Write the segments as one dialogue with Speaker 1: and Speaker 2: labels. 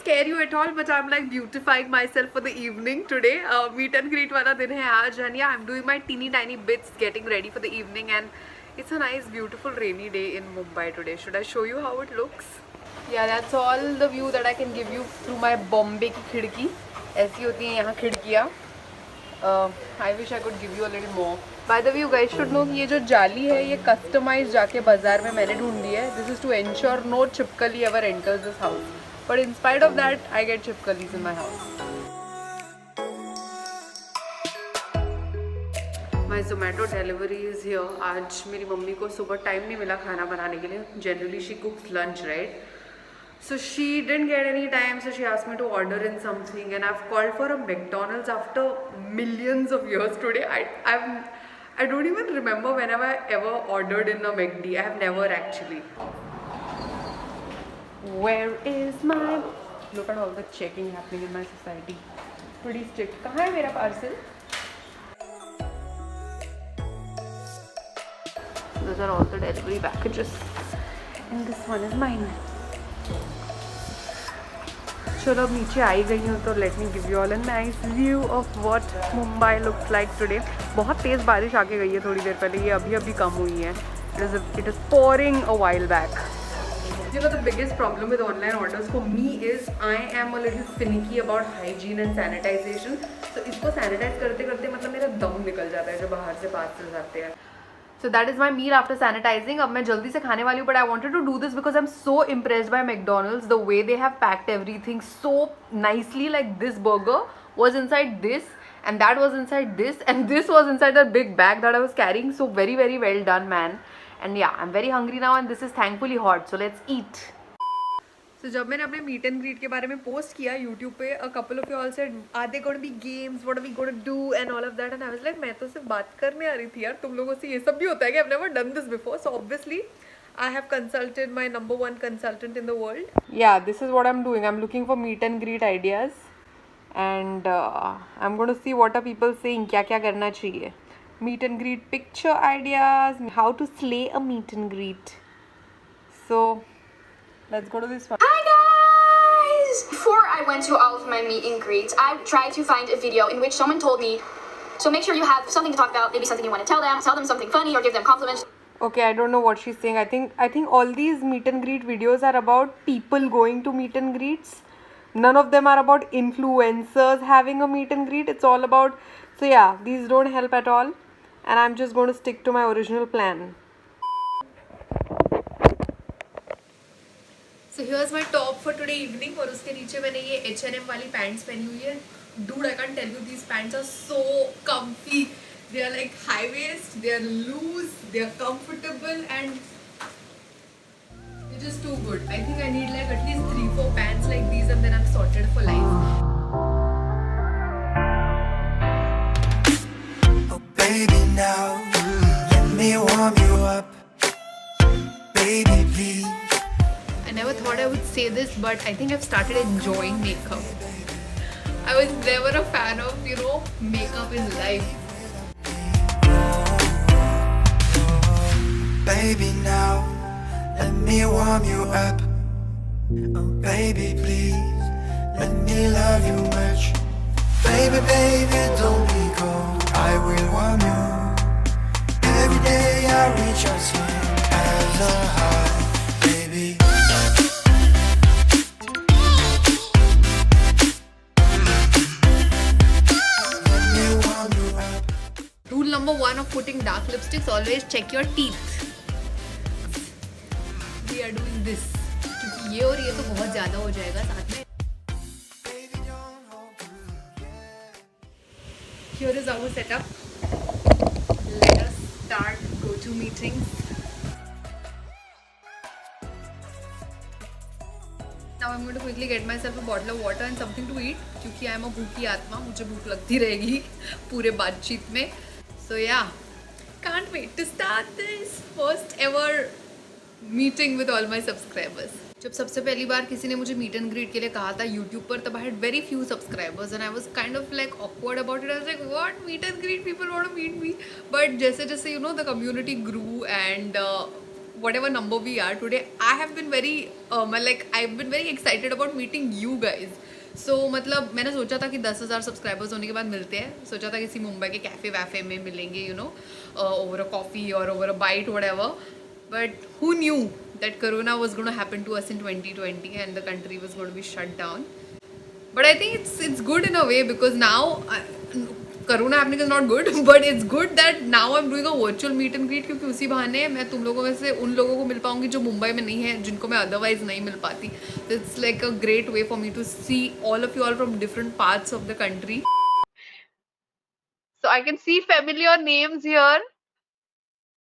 Speaker 1: scare you at all, but I'm like beautifying myself for the evening today. Meet and greet वाला दिन है आज, and yeah, I'm doing my teeny tiny bits, getting ready for the evening, and it's a nice, beautiful, rainy day in Mumbai today. Should I show you how it looks? Yeah, that's all the view that I can give you through my Bombay की खिड़की. ऐसी होती हैं यहाँ खिड़कियाँ. I wish I could give you a little more. By the way, you guys should know कि ये जो जाली है ये कस्टमाइज जाके बाजार में मैंने ढूंढी है. This is to ensure no chipkali ever enters this house. But in spite of that, I get chipkalis in my house. My Zomato delivery is here. आज मेरी मम्मी को सुबह टाइम नहीं मिला खाना बनाने के लिए. Generally she cooks lunch, right? So she didn't get any time, so she asked me to order in something, and I've called for a McDonald's after millions of years today. I don't even remember when have I ever ordered in a McD. I have never actually. Where is my? Look at all the checking happening in my society. Pretty strict. कहाँ है मेरा parcel? Those are all the delivery packages, and this one is mine. चलो अब नीचे आई गई हूँ तो let me give you all a nice view of what Mumbai looks like today. बहुत तेज़ बारिश आके गई है थोड़ी देर पहले. ये अभी अभी कम हुई है. It is pouring a while back. You know, the biggest problem with online orders for me is I am a little finicky about hygiene and sanitization. So इसको sanitize करते करते मतलब मेरा दम निकल जाता है जो बाहर से parcels आते हैं. So that is my meal after sanitizing. अब मैं जल्दी से खाने वाली हूँ, but I wanted to do this because I'm so impressed by McDonald's. The way they have packed everything so nicely. Like this burger was inside this, and that was inside this, and this was inside a big bag that I was carrying. So very, very well done, man. And yeah, I'm very hungry now, and this is thankfully hot. So let's eat. So जब मैंने अपने meet and greet के बारे में post किया YouTube पे, a couple of you all said, are they going to be games, what are we going to do and all of that, and I was like, मैं तो सिर्फ बात करने आ रही थी यार, तुम लोगों से ये सब भी होता है कि I've never done this before. So obviously I have consulted my number one consultant in the world. Yeah, this is what I'm doing. I'm looking for meet and greet ideas, and I'm going to see what are people saying, क्या क्या करना चाहिए. Meet and greet picture ideas, how to slay a meet and greet. So let's go to this one.
Speaker 2: Hi guys! Before I went to all of my meet and greets, I tried to find a video in which someone told me, so make sure you have something to talk about, maybe something you want to tell them something funny or give them compliments.
Speaker 1: Okay, I don't know what she's saying. I think all these meet and greet videos are about people going to meet and greets. None of them are about influencers having a meet and greet. It's all about, so yeah, these don't help at all. And I'm just going to stick to my original plan. So here's my top for today evening. और उसके नीचे मैंने ये H&M वाली pants पहनी हुई है. Dude, I can't tell you, these pants are so comfy. They are like high waist, they are loose, they are comfortable, and they're just too good. I think I need like at least 3-4 pants like these, and then I'm sorted for life.
Speaker 3: Oh baby, now let me warm you up. Baby, please.
Speaker 1: I never thought I would say this, but I think I've started enjoying makeup. I was never a fan of, makeup in life.
Speaker 3: Baby, now let me warm you up. Oh baby, please let me love you much. Baby, baby, don't be cold. I will warm you. Every day I reach out sweet as a heart, baby. Let me warm you up.
Speaker 1: Rule number 1 of putting dark lipsticks, always check your teeth. We are doing this. क्योंकि ये और ये तो बहुत ज़्यादा हो जाएगा साथ में. Here is our setup. Let us start go-to meetings. Now I'm going to quickly get myself a bottle of water and something to eat. क्योंकि I am a भूखी आत्मा, मुझे भूख लगती रहेगी पूरे बातचीत में. So yeah, can't wait to start this first ever meeting with all my subscribers. जब सबसे पहली बार किसी ने मुझे meet and greet के लिए कहा था YouTube पर, तब I had very few subscribers and I was kind of like awkward about it. I was like, what, meet and greet, people want to meet me. But जैसे जैसे the community grew and whatever number we are today, I have been very I've been very excited about meeting you guys. So मतलब मैंने सोचा था कि 10,000 subscribers होने के बाद मिलते हैं. सोचा था किसी मुंबई के कैफ़े वैफे में मिलेंगे, you know, over a coffee or over a bite, whatever. But who knew that Corona was going to happen to us in 2020 and the country was going to be shut down. But I think it's good in a way because now Corona happening is not good, but it's good that now I'm doing a virtual meet and greet क्योंकि उसी बहाने मैं तुम लोगों में से उन लोगों को मिल पाऊंगी जो मुंबई में नहीं है, जिनको मैं otherwise नहीं मिल पाती. So it's like a great way for me to see all of you all from different parts of the country. So I can see familiar names here.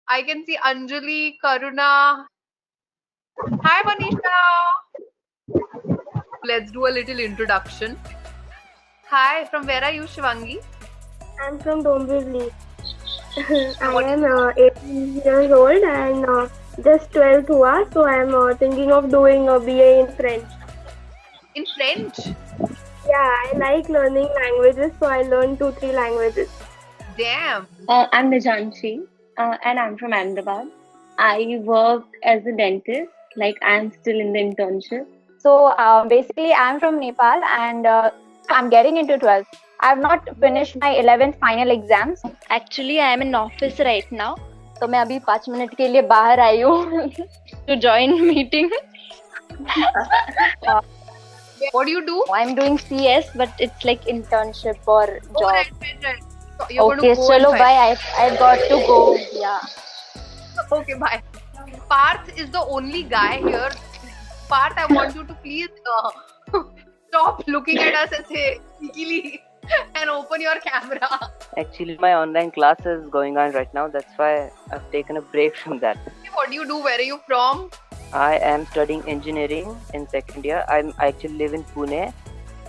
Speaker 1: I can see Anjali, Karuna. Hi Manisha. Let's do a little introduction. Hi, from where are you, Shivangi?
Speaker 4: I'm from Dombivli. I am 18 years old and just 12th hua, so I am thinking of doing a BA in French.
Speaker 1: In French?
Speaker 4: Yeah, I like learning languages, so I learn 2-3 languages.
Speaker 1: Damn.
Speaker 5: I'm Nijanshi, and I'm from Ahmedabad. I work as a dentist, like I'm still in the internship.
Speaker 6: So basically, I'm from Nepal and I'm getting into 12th. I've not finished my 11th final exams.
Speaker 5: Actually, I am in office right now.
Speaker 6: तो मैं अभी 5 minute के लिए बाहर आई हूँ
Speaker 5: To join meeting.
Speaker 1: What do you do?
Speaker 6: I'm doing CS, but it's like internship or job.
Speaker 1: Oh, right. So you're going
Speaker 6: Okay,
Speaker 1: to go
Speaker 6: chalo,
Speaker 1: and
Speaker 6: bye. I've got to go. Yeah.
Speaker 1: Okay, bye. Parth is the only guy here. Parth, I want you to please stop looking at us and say sneakily and open your camera.
Speaker 7: Actually, my online class is going on right now. That's why I've taken a break from that.
Speaker 1: What do you do? Where are you from?
Speaker 7: I am studying engineering in second year. I actually live in Pune,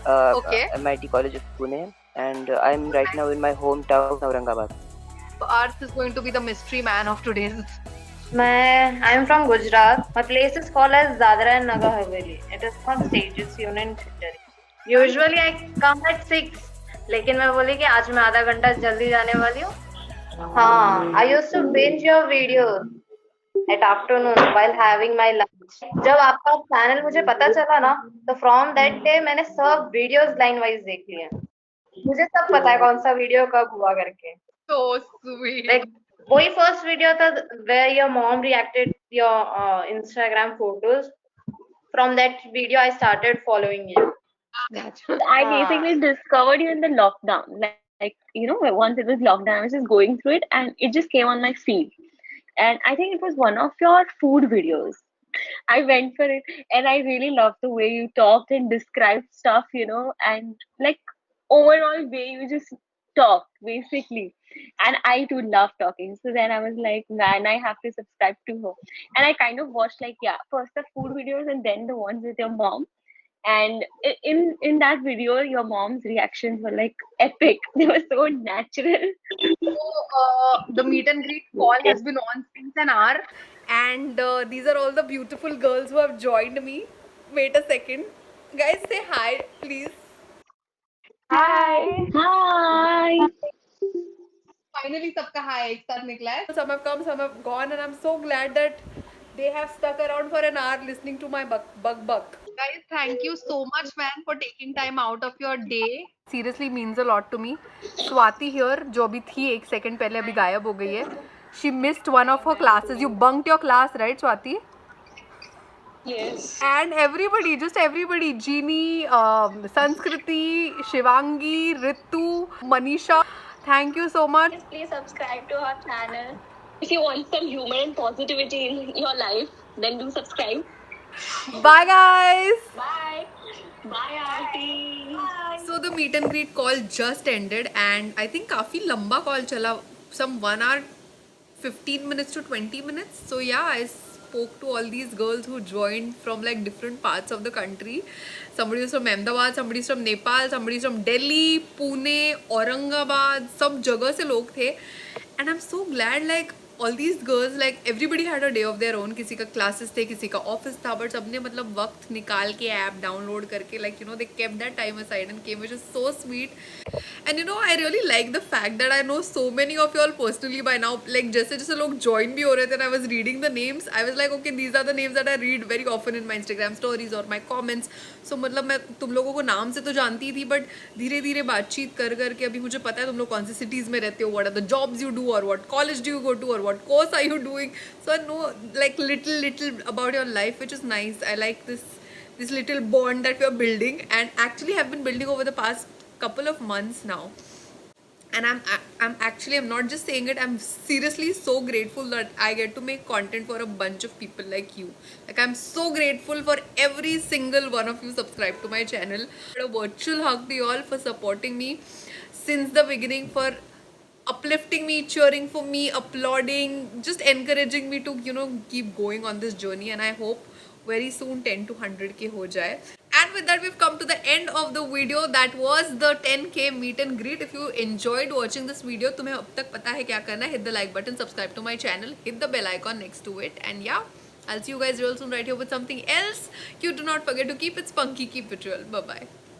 Speaker 1: Okay.
Speaker 7: MIT College of Pune, and I'm right now in my hometown, Aurangabad.
Speaker 1: Parth is going to be the mystery man of today's.
Speaker 8: I'm from Gujarat. My place is called as Dadra and Nagar Haveli. It is not stage, it's Union Territory. Usually I come at 6. लेकिन मैं बोली कि आज मैं आधा घंटा जल्दी जाने वाली हूँ. हाँ, I used to binge your videos at afternoon while having my lunch. जब आपका चैनल मुझे पता चला ना, तो from that day मैंने सब videos line wise देख लिए. मुझे सब पता है कौन सा वीडियो कब हुआ करके.
Speaker 1: So sweet.
Speaker 8: Like वही first video था where your mom reacted your Instagram photos. From that video I started following you.
Speaker 5: I basically discovered you in the lockdown. Like, you know, once it was lockdown, I was just going through it and it just came on my feed. And I think it was one of your food videos. I went for it and I really loved the way you talked and described stuff, you know, and like overall way you just talk basically. And I too love talking. So then I was like, man, I have to subscribe to her. And I kind of watched like, yeah, first the food videos and then the ones with your mom. And in that video, your mom's reactions were like epic. They were so natural.
Speaker 1: So the meet and greet call has been on since an hour, and these are all the beautiful girls who have joined me. Wait a second, guys, say hi, please.
Speaker 4: Hi.
Speaker 5: Hi.
Speaker 1: Finally, सबका hi एक साथ निकला है. Some have come, some have gone, and I'm so glad that they have stuck around for an hour listening to my buck. Guys, thank you so much, man, for taking time out of your day. Seriously means a lot to me. Swati here, जो अभी थी एक second पहले अभी गायब हो गई है. She missed one of her classes. You bunked your class, right, Swati?
Speaker 5: Yes.
Speaker 1: And everybody, just everybody, Jeannie, Sanskriti, Shivangi, Ritu, Manisha, thank you so much.
Speaker 5: Please subscribe to our channel. If you want some humor and positivity in your life, then do subscribe.
Speaker 1: Bye guys.
Speaker 5: Bye. Bye, Aarti.
Speaker 1: So the meet and greet call just ended and I think काफी लंबा call चला, some 1 hour 15 minutes to 20 minutes. So yeah, I spoke to all these girls who joined from like different parts of the country. Somebody was from Ahmedabad, somebody is from Nepal, somebody is from Delhi, Pune, Aurangabad, सब जगह से लोग थे. And I'm so glad like all these girls, like everybody had a day of their own. किसी का classes थे, किसी का office था, but सबने मतलब वक्त निकाल के app download करके, like you know, they kept that time aside and came, which is so sweet. And you know, I really like the fact that I know so many of you all personally by now. Like जैसे जैसे लोग join भी हो रहे थे, and I was reading the names, I was like, okay, these are the names that I read very often in my Instagram stories or my comments. So मतलब मैं तुम लोगों को नाम से तो जानती थी, but धीरे धीरे बातचीत कर करके अभी मुझे पता है तुम लोग कौन सी cities में रहते हो, what are the jobs you do, or what college do you go to, or what course are you doing. So I know like little about your life, which is nice. I like this little bond that we are building, and actually have been building over the past couple of months now. And I'm not just saying it, I'm seriously so grateful that I get to make content for a bunch of people like you. Like, I'm so grateful for every single one of you subscribed to my channel. A virtual hug to you all for supporting me since the beginning, for uplifting me, cheering for me, applauding, just encouraging me to, you know, keep going on this journey. And I hope very soon 10 to 100k ho jaye. And with that, we've come to the end of the video. That was the 10k meet and greet. If you enjoyed watching this video, तुम्हें अब तक पता है क्या करना है, hit the like button, subscribe to my channel, hit the bell icon next to it, and yeah, I'll see you guys real soon right here with something else. You do not forget to keep it spunky, keep it real. Bye bye.